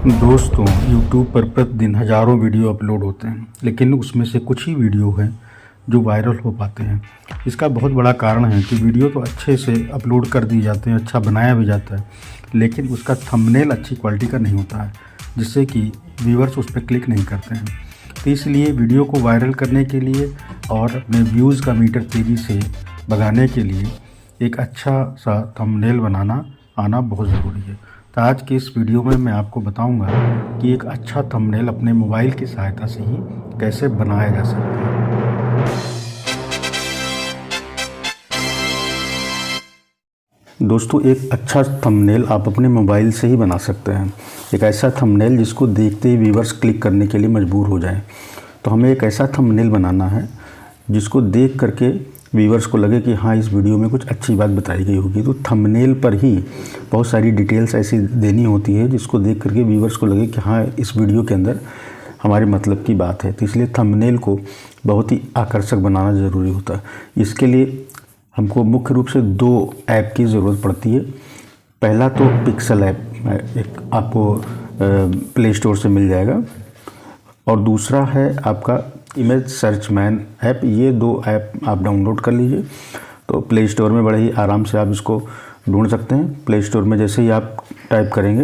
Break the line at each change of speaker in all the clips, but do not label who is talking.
दोस्तों, YouTube पर प्रतिदिन हज़ारों वीडियो अपलोड होते हैं, लेकिन उसमें से कुछ ही वीडियो हैं जो वायरल हो पाते हैं। इसका बहुत बड़ा कारण है कि वीडियो तो अच्छे से अपलोड कर दिए जाते हैं, अच्छा बनाया भी जाता है, लेकिन उसका थंबनेल अच्छी क्वालिटी का नहीं होता है, जिससे कि व्यूअर्स उस पर क्लिक नहीं करते हैं। तो इसलिए वीडियो को वायरल करने के लिए और अपने व्यूज़ का मीटर तेज़ी से बढ़ाने के लिए एक अच्छा सा थंबनेल बनाना आना बहुत ज़रूरी है। तो आज के इस वीडियो में मैं आपको बताऊंगा कि एक अच्छा थंबनेल अपने मोबाइल की सहायता से ही कैसे बनाया जा सकता है। दोस्तों, एक अच्छा थंबनेल आप अपने मोबाइल से ही बना सकते हैं। एक ऐसा थंबनेल जिसको देखते ही व्यूअर्स क्लिक करने के लिए मजबूर हो जाएं। तो हमें एक ऐसा थंबनेल बनाना है जिसको देख करके व्यूअर्स को लगे कि हाँ, इस वीडियो में कुछ अच्छी बात बताई गई होगी। तो थंबनेल पर ही बहुत सारी डिटेल्स ऐसी देनी होती है जिसको देख करके व्यूअर्स को लगे कि हाँ, इस वीडियो के अंदर हमारे मतलब की बात है। तो इसलिए थंबनेल को बहुत ही आकर्षक बनाना ज़रूरी होता है। इसके लिए हमको मुख्य रूप से 2 ऐप की ज़रूरत पड़ती है। पहला तो पिक्सल ऐप, एक आपको प्ले स्टोर से मिल जाएगा, और दूसरा है आपका इमेज सर्च मैन ऐप। ये 2 ऐप आप डाउनलोड कर लीजिए। तो प्ले स्टोर में बड़े ही आराम से आप इसको ढूंढ सकते हैं। प्ले स्टोर में जैसे ही आप टाइप करेंगे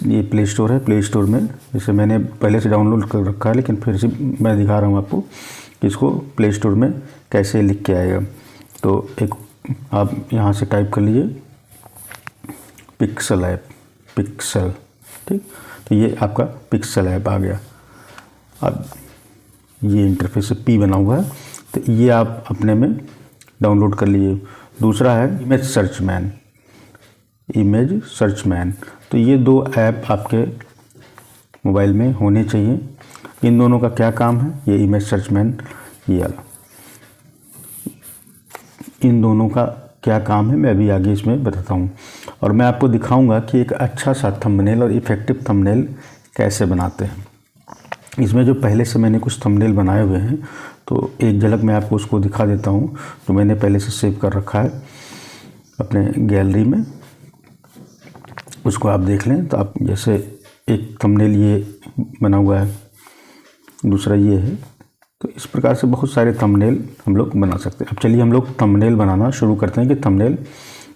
ये प्ले स्टोर है, प्ले स्टोर में जैसे मैंने पहले से डाउनलोड कर रखा है, लेकिन फिर से मैं दिखा रहा हूँ आपको कि इसको प्ले स्टोर में कैसे लिख के आएगा। तो एक आप यहाँ से टाइप कर लीजिए पिक्सल ऐप, पिक्सल, ठीक। तो ये आपका पिक्सल ऐप आ गया। अब ये इंटरफेस से पी बना हुआ है, तो ये आप अपने में डाउनलोड कर लीजिए। दूसरा है image search man, image search man. तो ये 2 ऐप आपके मोबाइल में होने चाहिए। इन दोनों का क्या काम है, ये इमेज सर्च मैन, ये वाला, इन दोनों का क्या काम है मैं अभी आगे इसमें बताता हूँ। और मैं आपको दिखाऊंगा कि एक अच्छा सा थंबनेल और इफ़ेक्टिव थंबनेल कैसे बनाते हैं। इसमें जो पहले से मैंने कुछ थंबनेल बनाए हुए हैं, तो एक झलक मैं आपको उसको दिखा देता हूँ, जो मैंने पहले से सेव कर रखा है अपने गैलरी में। उसको आप देख लें। तो आप जैसे एक थंबनेल ये बना हुआ है, दूसरा ये है। तो इस प्रकार से बहुत सारे थंबनेल हम लोग बना सकते हैं। अब चलिए हम लोग थंबनेल बनाना शुरू करते हैं कि थंबनेल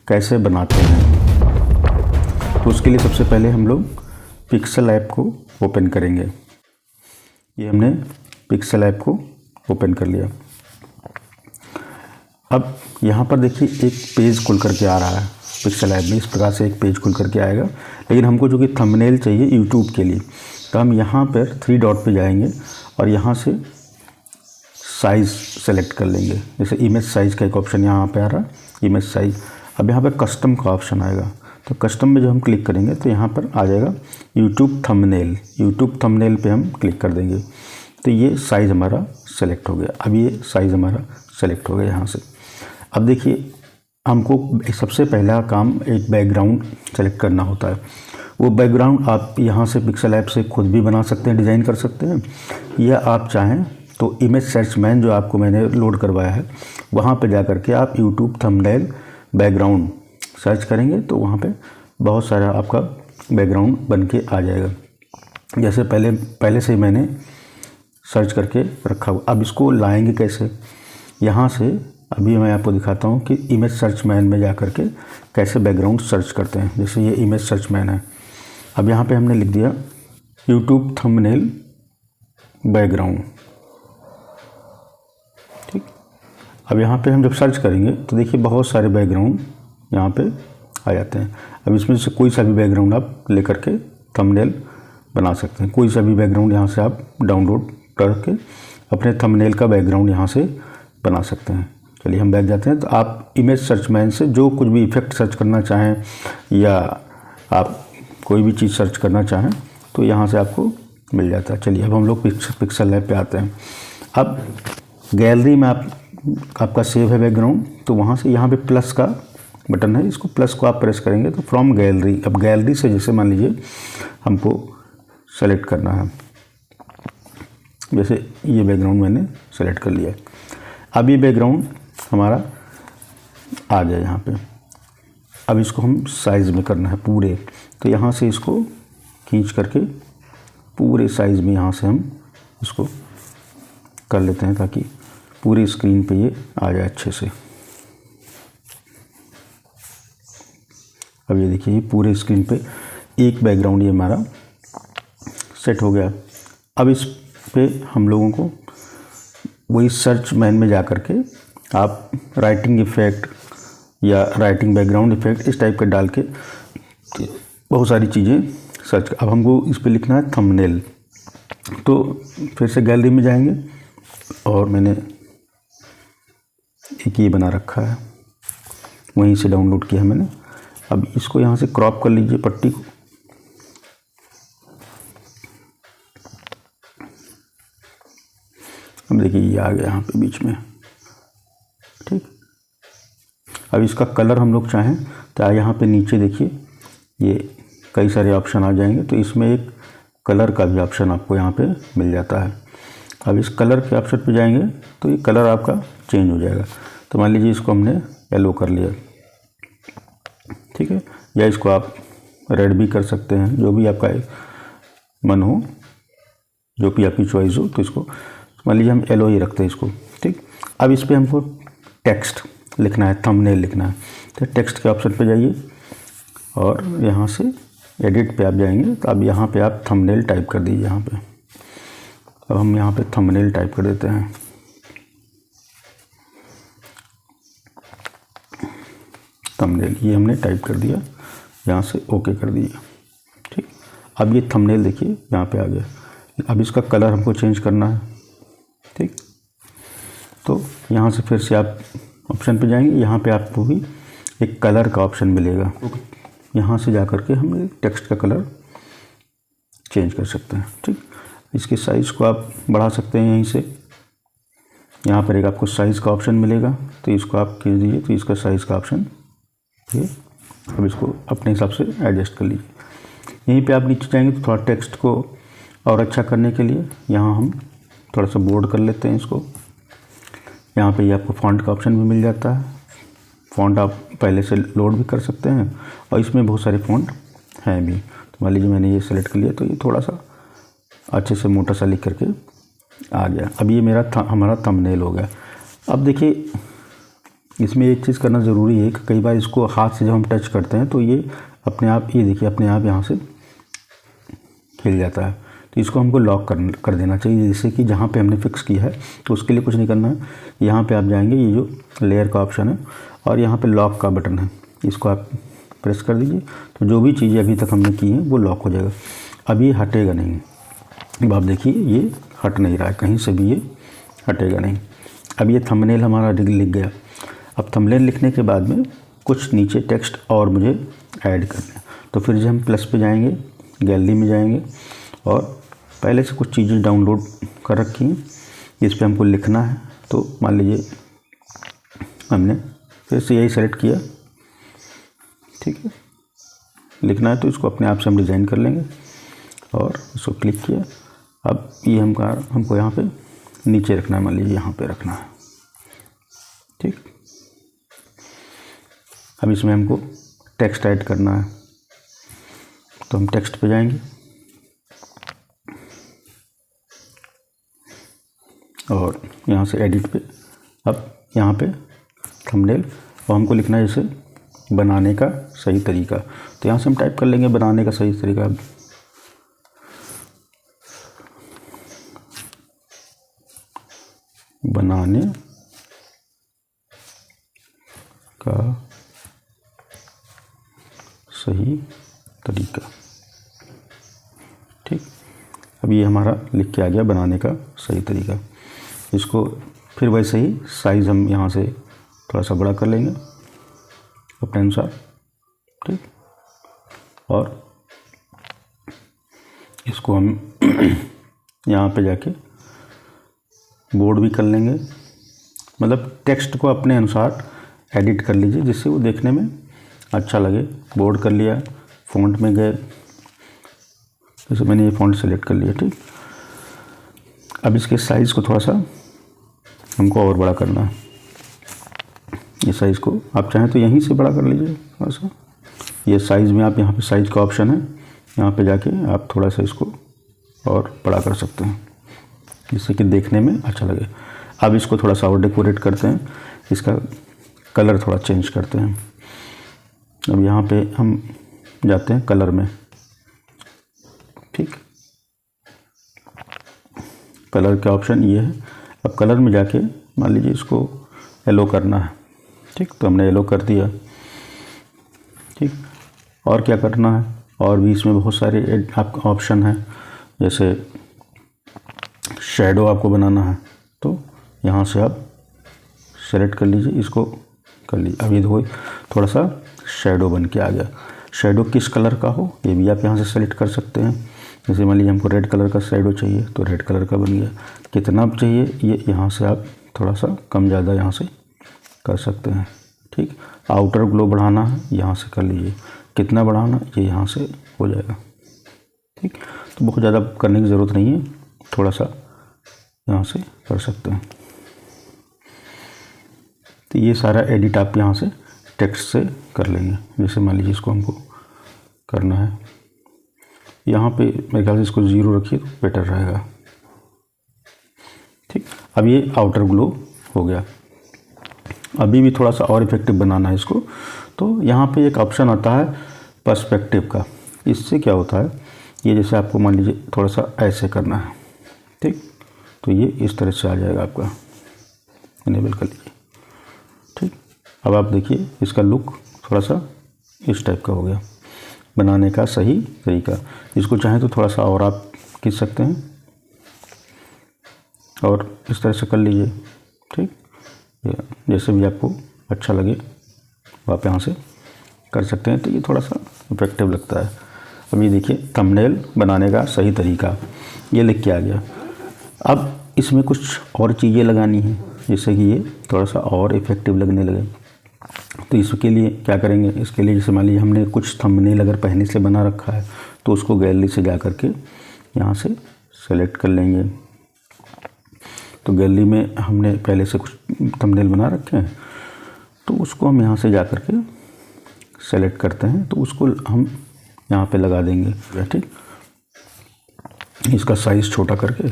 कैसे बनाते हैं। तो उसके लिए सबसे पहले हम लोग पिक्सल ऐप को ओपन करेंगे। ये हमने पिक्सल ऐप को ओपन कर लिया। अब यहाँ पर देखिए एक पेज खुल करके आ रहा है पिक्सल ऐप में। इस प्रकार से एक पेज खुल करके आएगा, लेकिन हमको जो कि थंबनेल चाहिए यूट्यूब के लिए, तो हम यहाँ पर 3 डॉट पे जाएंगे और यहाँ से साइज़ सेलेक्ट कर लेंगे। जैसे इमेज साइज़ का एक ऑप्शन यहाँ पे आ रहा है, इमेज साइज़। अब यहाँ पे कस्टम का ऑप्शन आएगा, तो कस्टम में जब हम क्लिक करेंगे तो यहाँ पर आ जाएगा यूट्यूब थंबनेल। यूट्यूब थंबनेल पे हम क्लिक कर देंगे, तो ये साइज़ हमारा सेलेक्ट हो गया। अब ये साइज़ हमारा सेलेक्ट हो गया यहाँ से। अब देखिए हमको सबसे पहला काम एक बैकग्राउंड सेलेक्ट करना होता है। वो बैकग्राउंड आप यहाँ से पिक्सल ऐप से खुद भी बना सकते हैं, डिज़ाइन कर सकते हैं, या आप चाहें तो इमेज सर्च मैन जो आपको मैंने लोड करवाया है, वहाँ पे जा कर के आप यूट्यूब थंबनेल बैकग्राउंड सर्च करेंगे तो वहाँ पे बहुत सारा आपका बैकग्राउंड बन के आ जाएगा। जैसे पहले से मैंने सर्च करके रखा हुआ। अब इसको लाएंगे कैसे, यहाँ से अभी मैं आपको दिखाता हूँ कि इमेज सर्च मैन में जा कर के कैसे बैकग्राउंड सर्च करते हैं। जैसे ये इमेज सर्च मैन है। अब यहाँ पे हमने लिख दिया यूट्यूब थंबनेल बैकग्राउंड, ठीक। अब यहाँ पे हम जब सर्च करेंगे तो देखिए बहुत सारे बैकग्राउंड यहाँ पे आ जाते हैं। अब इसमें से कोई सा भी बैकग्राउंड आप लेकर के थंबनेल बना सकते हैं। कोई सा भी बैकग्राउंड यहाँ से आप डाउनलोड करके अपने थंबनेल का बैकग्राउंड यहाँ से बना सकते हैं। चलिए हम बैक जाते हैं। तो आप इमेज सर्च मैन से जो कुछ भी इफेक्ट सर्च करना चाहें या आप कोई भी चीज़ सर्च करना चाहें तो यहाँ से आपको मिल जाता है। चलिए अब हम लोग पिक्सल ऐप पे आते हैं। अब गैलरी में आपका सेव है बैकग्राउंड, तो वहाँ से यहाँ पे प्लस का बटन है, इसको प्लस को आप प्रेस करेंगे तो फ्रॉम गैलरी, अब गैलरी से जैसे मान लीजिए हमको सेलेक्ट करना है, जैसे ये बैकग्राउंड मैंने सेलेक्ट कर लिया। अब ये बैकग्राउंड हमारा आ गया यहाँ पे। अब इसको हम साइज़ में करना है पूरे, तो यहाँ से इसको खींच करके पूरे साइज़ में यहाँ से हम इसको कर लेते हैं ताकि पूरी स्क्रीन पे ये आ जाए अच्छे से। अब ये देखिए ये पूरे स्क्रीन पे एक बैकग्राउंड ये हमारा सेट हो गया। अब इस पे हम लोगों को वही सर्च मैन में जा कर के आप राइटिंग इफ़ेक्ट या राइटिंग बैकग्राउंड इफ़ेक्ट इस टाइप का डाल के बहुत सारी चीज़ें सर्च। अब हमको इस पे लिखना है थंबनेल, तो फिर से गैलरी में जाएंगे और मैंने एक ये बना रखा है, वहीं से डाउनलोड किया है मैंने। अब इसको यहाँ से क्रॉप कर लीजिए पट्टी को। अब देखिए ये आ गया यहाँ पे बीच में, ठीक। अब इसका कलर हम लोग चाहें तो यहाँ पे नीचे देखिए ये कई सारे ऑप्शन आ जाएंगे, तो इसमें एक कलर का भी ऑप्शन आपको यहाँ पे मिल जाता है। अब इस कलर के ऑप्शन पे जाएंगे तो ये कलर आपका चेंज हो जाएगा। तो मान लीजिए इसको हमने येलो कर लिया, ठीक है, या इसको आप रेड भी कर सकते हैं, जो भी आपका मन हो, जो भी आपकी चॉइस हो। तो इसको मान लीजिए हम येलो ही रखते हैं इसको, ठीक। अब इस पर हमको टेक्स्ट लिखना है, थंबनेल लिखना है, तो टेक्स्ट के ऑप्शन पे जाइए और यहाँ से एडिट पे आप जाएंगे तो अब यहाँ पे आप थंबनेल टाइप कर दीजिए यहाँ पे। अब हम यहाँ पे थंबनेल टाइप कर देते हैं, थंबनेल ये हमने टाइप कर दिया, यहाँ से ओके कर दिया, ठीक। अब ये थंबनेल देखिए यहाँ पे आ गया। अब इसका कलर हमको चेंज करना है, ठीक। तो यहाँ से फिर से आप ऑप्शन पे जाएंगे, यहाँ पे आपको भी एक कलर का ऑप्शन मिलेगा, यहाँ से जा कर के हम टेक्स्ट का कलर चेंज कर सकते हैं, ठीक। इसके साइज़ को आप बढ़ा सकते हैं, यहीं से यहाँ पर एक आपको साइज़ का ऑप्शन मिलेगा, तो इसको आप खींच दीजिए तो इसका साइज़ का ऑप्शन ये। अब इसको अपने हिसाब से एडजस्ट कर लीजिए। यहीं पे आप नीचे जाएंगे तो थोड़ा टेक्स्ट को और अच्छा करने के लिए यहाँ हम थोड़ा सा बोल्ड कर लेते हैं इसको। यहाँ पे ये आपको फ़ॉन्ट का ऑप्शन भी मिल जाता है, फ़ॉन्ट आप पहले से लोड भी कर सकते हैं और इसमें बहुत सारे फ़ॉन्ट हैं भी। तो मान लीजिए मैंने ये सेलेक्ट कर लिया तो ये थोड़ा सा अच्छे से मोटा सा लिख करके आ गया। अब ये हमारा थंबनेल हो गया। अब देखिए इसमें एक चीज़ करना ज़रूरी है कि कई बार इसको हाथ से जब हम टच करते हैं तो ये अपने आप, ये देखिए अपने आप यहाँ से हिल जाता है। तो इसको हमको लॉक कर देना चाहिए, जैसे कि जहाँ पे हमने फिक्स किया है। तो उसके लिए कुछ नहीं करना है, यहाँ पे आप जाएंगे, ये जो लेयर का ऑप्शन है और यहाँ पे लॉक का बटन है, इसको आप प्रेस कर दीजिए। तो जो भी चीज़ें अभी तक हमने की हैं वो लॉक हो जाएगा। अब ये हटेगा नहीं। अब आप देखिए ये हट नहीं रहा है, कहीं से भी ये हटेगा नहीं। अब ये थंबनेल हमारा लिख गया। अब थंबनेल लिखने के बाद में कुछ नीचे टेक्स्ट और मुझे ऐड करना है, तो फिर जब हम प्लस पे जाएंगे, गैलरी में जाएंगे और पहले से कुछ चीज़ें डाउनलोड कर रखी हैं, इस पर हमको लिखना है। तो मान लीजिए हमने फिर से यही सेलेक्ट किया, ठीक है, लिखना है तो इसको अपने आप से हम डिज़ाइन कर लेंगे और इसको क्लिक किया। अब ये हमको यहाँ पे नीचे रखना है, मान लीजिए यहाँ पे रखना है, ठीक। अब इसमें हमको टेक्स्ट ऐड करना है, तो हम टेक्स्ट पे जाएंगे और यहाँ से एडिट पे, अब यहाँ पे थंबनेल, और हमको लिखना है जैसे बनाने का सही तरीका। तो यहाँ से हम टाइप कर लेंगे बनाने का सही तरीका। बनाने का सही तरीका, ठीक। अब ये हमारा लिख के आ गया बनाने का सही तरीका। इसको फिर वैसे ही साइज़ हम यहाँ से थोड़ा सा बड़ा कर लेंगे अपने अनुसार, ठीक। और इसको हम यहाँ पे जाके बोर्ड भी कर लेंगे, मतलब टेक्स्ट को अपने अनुसार एडिट कर लीजिए जिससे वो देखने में अच्छा लगे। बोर्ड कर लिया, फ़ॉन्ट में गए, जैसे मैंने ये फ़ॉन्ट सेलेक्ट कर लिया, ठीक। अब इसके साइज़ को थोड़ा सा हमको और बड़ा करना है। ये साइज़ को आप चाहें तो यहीं से बड़ा कर लीजिए थोड़ा सा। ये साइज़ में आप यहाँ पे साइज़ का ऑप्शन है, यहाँ पे जाके आप थोड़ा सा इसको और बड़ा कर सकते हैं जिससे कि देखने में अच्छा लगे। अब इसको थोड़ा सा और डेकोरेट करते हैं, इसका कलर थोड़ा चेंज करते हैं। अब यहाँ पे हम जाते हैं कलर में, ठीक, कलर का ऑप्शन ये है। अब कलर में जाके मान लीजिए इसको येलो करना है, ठीक, तो हमने येलो कर दिया, ठीक। और क्या करना है, और भी इसमें बहुत सारे आपका ऑप्शन है, जैसे शैडो आपको बनाना है तो यहाँ से आप सेलेक्ट कर लीजिए, इसको कर लीजिए। अब ये देखो थोड़ा सा शैडो बन के आ गया। शैडो किस कलर का हो ये भी आप यहाँ से सेलेक्ट कर सकते हैं। जैसे मान लीजिए हमको रेड कलर का शैडो चाहिए तो रेड कलर का बन गया। कितना चाहिए ये यहाँ से आप थोड़ा सा कम ज़्यादा यहाँ से कर सकते हैं, ठीक। आउटर ग्लो बढ़ाना है यहाँ से कर लीजिए, कितना बढ़ाना ये यहाँ से हो जाएगा, ठीक। तो बहुत ज़्यादा करने की ज़रूरत नहीं है, थोड़ा सा यहाँ से कर सकते हैं। तो ये सारा एडिट आप यहाँ से टेक्स्ट से कर लेंगे। जैसे मान लीजिए इसको हमको करना है, यहाँ पे मेरे ख्याल से इसको 0 रखिए तो बेटर रहेगा, ठीक। अब ये आउटर ग्लो हो गया। अभी भी थोड़ा सा और इफेक्टिव बनाना है इसको, तो यहाँ पे एक ऑप्शन आता है पर्सपेक्टिव का। इससे क्या होता है, ये जैसे आपको मान लीजिए थोड़ा सा ऐसे करना है, ठीक, तो ये इस तरह से आ जाएगा आपका, इनेबल कर लीजिए, ठीक। अब आप देखिए इसका लुक थोड़ा सा इस टाइप का हो गया। बनाने का सही तरीका, इसको चाहें तो थोड़ा सा और आप खींच सकते हैं और इस तरह से कर लीजिए, ठीक। जैसे भी आपको अच्छा लगे आप यहाँ से कर सकते हैं। तो ये थोड़ा सा इफेक्टिव लगता है। अब ये देखिए थंबनेल बनाने का सही तरीका ये लिख के आ गया। अब इसमें कुछ और चीज़ें लगानी है जिससे कि ये थोड़ा सा और इफेक्टिव लगने लगे। तो इसके लिए क्या करेंगे, इसके लिए जैसे मान लीजिए हमने कुछ थंबनेल अगर पहले से बना रखा है तो उसको गैलरी से जा कर के यहाँ से सेलेक्ट कर लेंगे। तो गैलरी में हमने पहले से कुछ थंबनेल बना रखे हैं तो उसको हम यहाँ से जा कर के सेलेक्ट करते हैं, तो उसको हम यहाँ पे लगा देंगे, ठीक। इसका साइज़ छोटा करके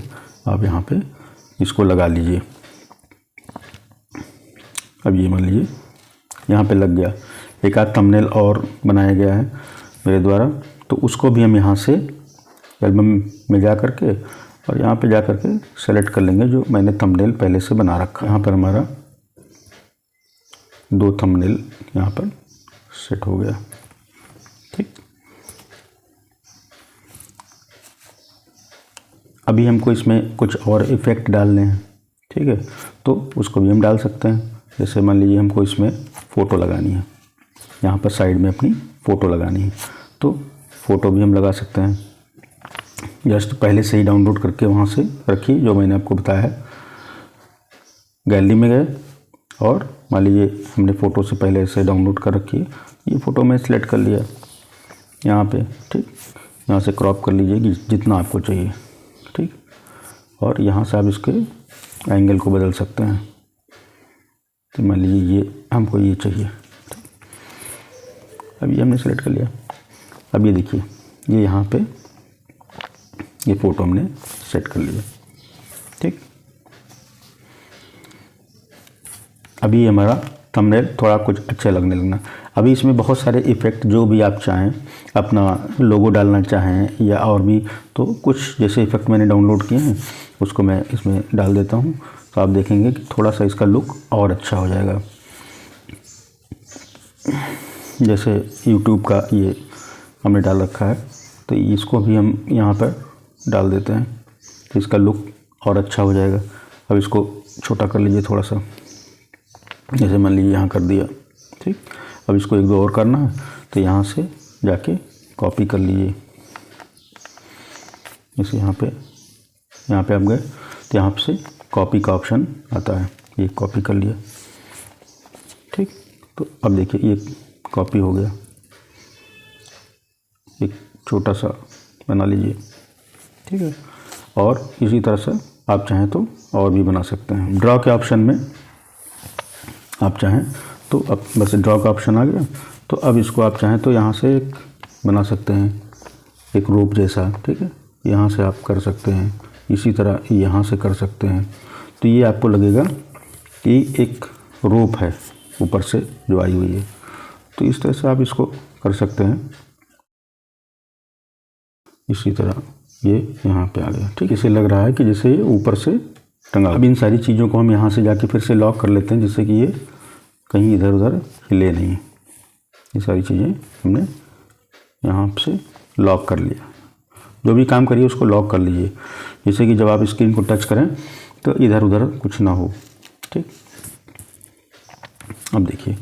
आप यहाँ पे इसको लगा लीजिए। अब ये मान लीजिए यहाँ पे लग गया। एक आध थंबनेल और बनाया गया है मेरे द्वारा, तो उसको भी हम यहाँ से एल्बम में जा कर के और यहाँ पे जा कर के सेलेक्ट कर लेंगे जो मैंने थंबनेल पहले से बना रखा है। यहाँ पर हमारा 2 थंबनेल यहाँ पर सेट हो गया, ठीक। अभी हमको इसमें कुछ और इफ़ेक्ट डालने हैं, ठीक है, तो उसको भी हम डाल सकते हैं। जैसे मान लीजिए हमको इसमें फ़ोटो लगानी है, यहाँ पर साइड में अपनी फ़ोटो लगानी है, तो फ़ोटो भी हम लगा सकते हैं। जस्ट पहले से ही डाउनलोड करके वहाँ से रखिए जो मैंने आपको बताया है। गैलरी में गए और मान लीजिए हमने फ़ोटो से पहले से डाउनलोड कर रखी है, ये फ़ोटो मैं सिलेक्ट कर लिया यहाँ पे, ठीक। यहाँ से क्रॉप कर लीजिए कि जितना आपको चाहिए, ठीक। और यहाँ से आप इसके एंगल को बदल सकते हैं। तो मान लीजिए ये हमको ये चाहिए, अब ये हमने सेलेक्ट कर लिया। अब ये देखिए ये यहाँ पे ये फ़ोटो हमने सेट कर लिया, ठीक। अभी हमारा थंबनेल थोड़ा कुछ अच्छा लगने लगना। अभी इसमें बहुत सारे इफ़ेक्ट जो भी आप चाहें, अपना लोगो डालना चाहें या और भी, तो कुछ जैसे इफ़ेक्ट मैंने डाउनलोड किए हैं उसको मैं इसमें डाल देता हूँ, तो आप देखेंगे कि थोड़ा सा इसका लुक और अच्छा हो जाएगा। जैसे यूट्यूब का ये हमने डाल रखा है तो इसको भी हम यहाँ पर डाल देते हैं, तो इसका लुक और अच्छा हो जाएगा। अब इसको छोटा कर लीजिए थोड़ा सा, जैसे मान लीजिए यहाँ कर दिया, ठीक। अब इसको 1-2 और करना है तो यहाँ से जाके कॉपी कर लीजिए। जैसे यहाँ पे आप गए तो यहाँ से कॉपी का ऑप्शन आता है, ये कॉपी कर लिया, ठीक। तो अब देखिए ये कॉपी हो गया। एक छोटा सा बना लीजिए, ठीक है। और इसी तरह से आप चाहें तो और भी बना सकते हैं। ड्रॉ के ऑप्शन में आप चाहें तो अब बस ड्रॉ का ऑप्शन आ गया, तो अब इसको आप चाहें तो यहाँ से एक बना सकते हैं, एक रोप जैसा, ठीक है, यहाँ से आप कर सकते हैं, इसी तरह यहाँ से कर सकते हैं। तो ये आपको लगेगा कि एक रोप है ऊपर से जो आई हुई है, तो इस तरह से आप इसको कर सकते हैं। इसी तरह ये यहाँ पे आ गया, ठीक। इसे लग रहा है कि जैसे ये ऊपर से टंगा। अब इन सारी चीज़ों को हम यहाँ से जाके फिर से लॉक कर लेते हैं, जिससे कि ये कहीं इधर उधर हिले नहीं। ये सारी चीज़ें हमने यहाँ से लॉक कर लिया। जो भी काम करिए उसको लॉक कर लीजिए, जिससे कि जब आप स्क्रीन को टच करें तो इधर उधर कुछ ना हो, ठीक। अब देखिए,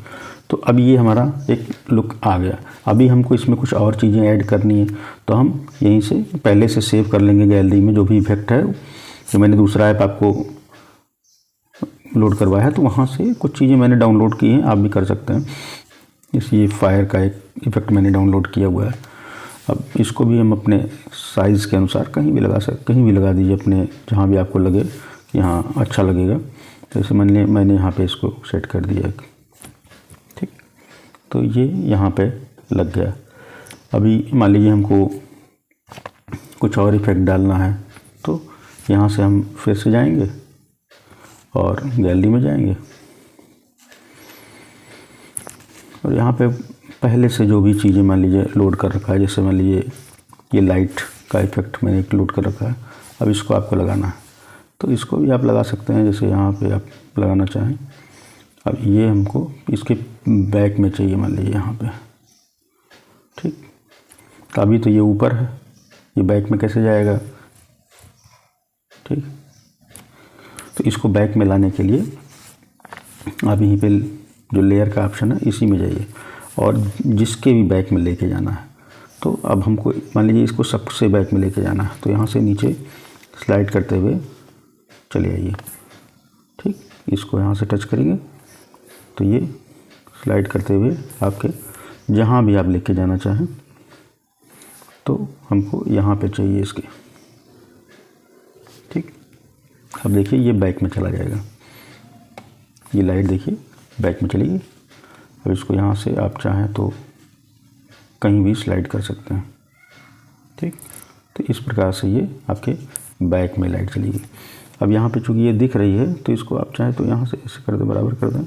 तो अब ये हमारा एक लुक आ गया। अभी हमको इसमें कुछ और चीज़ें ऐड करनी है, तो हम यहीं से पहले से सेव कर लेंगे गैलरी में जो भी इफेक्ट है। जो मैंने दूसरा ऐप आपको लोड करवाया है, तो वहाँ से कुछ चीज़ें मैंने डाउनलोड की हैं, आप भी कर सकते हैं। ये फायर का एक इफेक्ट मैंने डाउनलोड किया हुआ है। अब इसको भी हम अपने साइज़ के अनुसार कहीं भी लगा दीजिए, अपने जहाँ भी आपको लगे कि हाँ अच्छा लगेगा। जैसे मैंने यहाँ पे इसको सेट कर दिया, ठीक। तो ये यहाँ पे लग गया। अभी मान लीजिए हमको कुछ और इफेक्ट डालना है, तो यहाँ से हम फिर से जाएंगे और गैलरी में जाएंगे, और यहाँ पे पहले से जो भी चीज़ें मान लीजिए लोड कर रखा है, जैसे मान लीजिए ये लाइट का इफेक्ट मैंने एक लोड कर रखा है। अब इसको आपको लगाना है, तो इसको भी आप लगा सकते हैं जैसे यहाँ पे आप लगाना चाहें। अब ये हमको इसके बैक में चाहिए, मान लीजिए यहाँ पे, ठीक। तो अभी तो ये ऊपर है, ये बैक में कैसे जाएगा, ठीक। तो इसको बैक में लाने के लिए आप यहीं पे जो लेयर का ऑप्शन है इसी में जाइए, और जिसके भी बैक में लेके जाना है। तो अब हमको मान लीजिए इसको सबसे बैक में लेके जाना है, तो यहाँ से नीचे स्लाइड करते हुए चले आइए, ठीक। इसको यहाँ से टच करेंगे तो ये स्लाइड करते हुए आपके जहाँ भी आप लेके जाना चाहें, तो हमको यहाँ पे चाहिए इसके, ठीक। अब देखिए ये बैक में चला जाएगा, ये लाइट देखिए बैक में चली गई। अब इसको यहाँ से आप चाहें तो कहीं भी स्लाइड कर सकते हैं, ठीक। तो इस प्रकार से ये आपके बैक में लाइट चली गई। अब यहाँ पे चूँकि ये दिख रही है, तो इसको आप चाहें तो यहाँ से ऐसे कर दें, बराबर कर दें,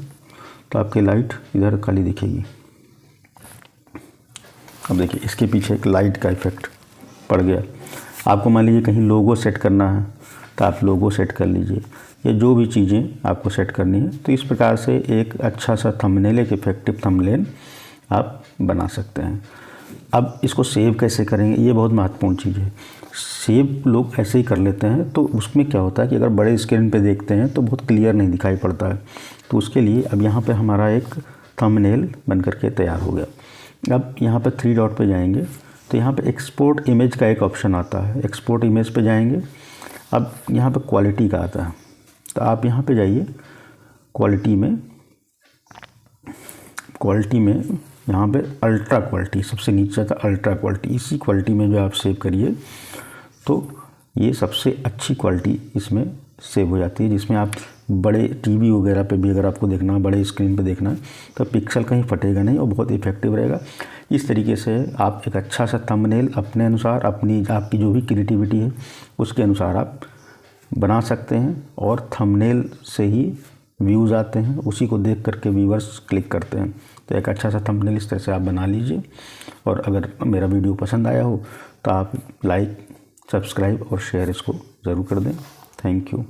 तो आपकी लाइट इधर खाली दिखेगी। अब देखिए इसके पीछे एक लाइट का इफेक्ट पड़ गया। आपको मान लीजिए कहीं लोगो सेट करना है, तो आप लोगो सेट कर लीजिए, या जो भी चीज़ें आपको सेट करनी है। तो इस प्रकार से एक अच्छा सा थंबनेल, एक इफेक्टिव थंबनेल आप बना सकते हैं। अब इसको सेव कैसे करेंगे, ये बहुत महत्वपूर्ण चीज़ है। सेव लोग ऐसे ही कर लेते हैं, तो उसमें क्या होता है कि अगर बड़े स्क्रीन पे देखते हैं तो बहुत क्लियर नहीं दिखाई पड़ता है। तो उसके लिए अब यहाँ पे हमारा एक थंबनेल बन करके तैयार हो गया। अब यहाँ पे 3 डॉट पे जाएंगे, तो यहाँ पे एक्सपोर्ट इमेज का एक ऑप्शन आता है। एक्सपोर्ट इमेज पे जाएंगे, अब यहाँ पे क्वालिटी का आता है, तो आप यहाँ पे जाइए क्वालिटी में यहाँ पे अल्ट्रा क्वालिटी, सबसे नीचे था अल्ट्रा क्वालिटी। इसी क्वालिटी में जो आप सेव करिए, तो ये सबसे अच्छी क्वालिटी इसमें सेव हो जाती है, जिसमें आप बड़े टीवी वगैरह पे भी अगर आपको देखना है, बड़े स्क्रीन पे देखना है, तो पिक्सल कहीं फटेगा नहीं और बहुत इफेक्टिव रहेगा। इस तरीके से आप एक अच्छा सा थंबनेल अपने अनुसार, आपकी जो भी क्रिएटिविटी है उसके अनुसार आप बना सकते हैं, और थंबनेल से ही व्यूज़ आते हैं, उसी को देख करके व्यूअर्स क्लिक करते हैं। तो एक अच्छा सा थंबनेल इस तरह से आप बना लीजिए। और अगर मेरा वीडियो पसंद आया हो तो आप लाइक, सब्सक्राइब और शेयर इसको ज़रूर कर दें। Thank you.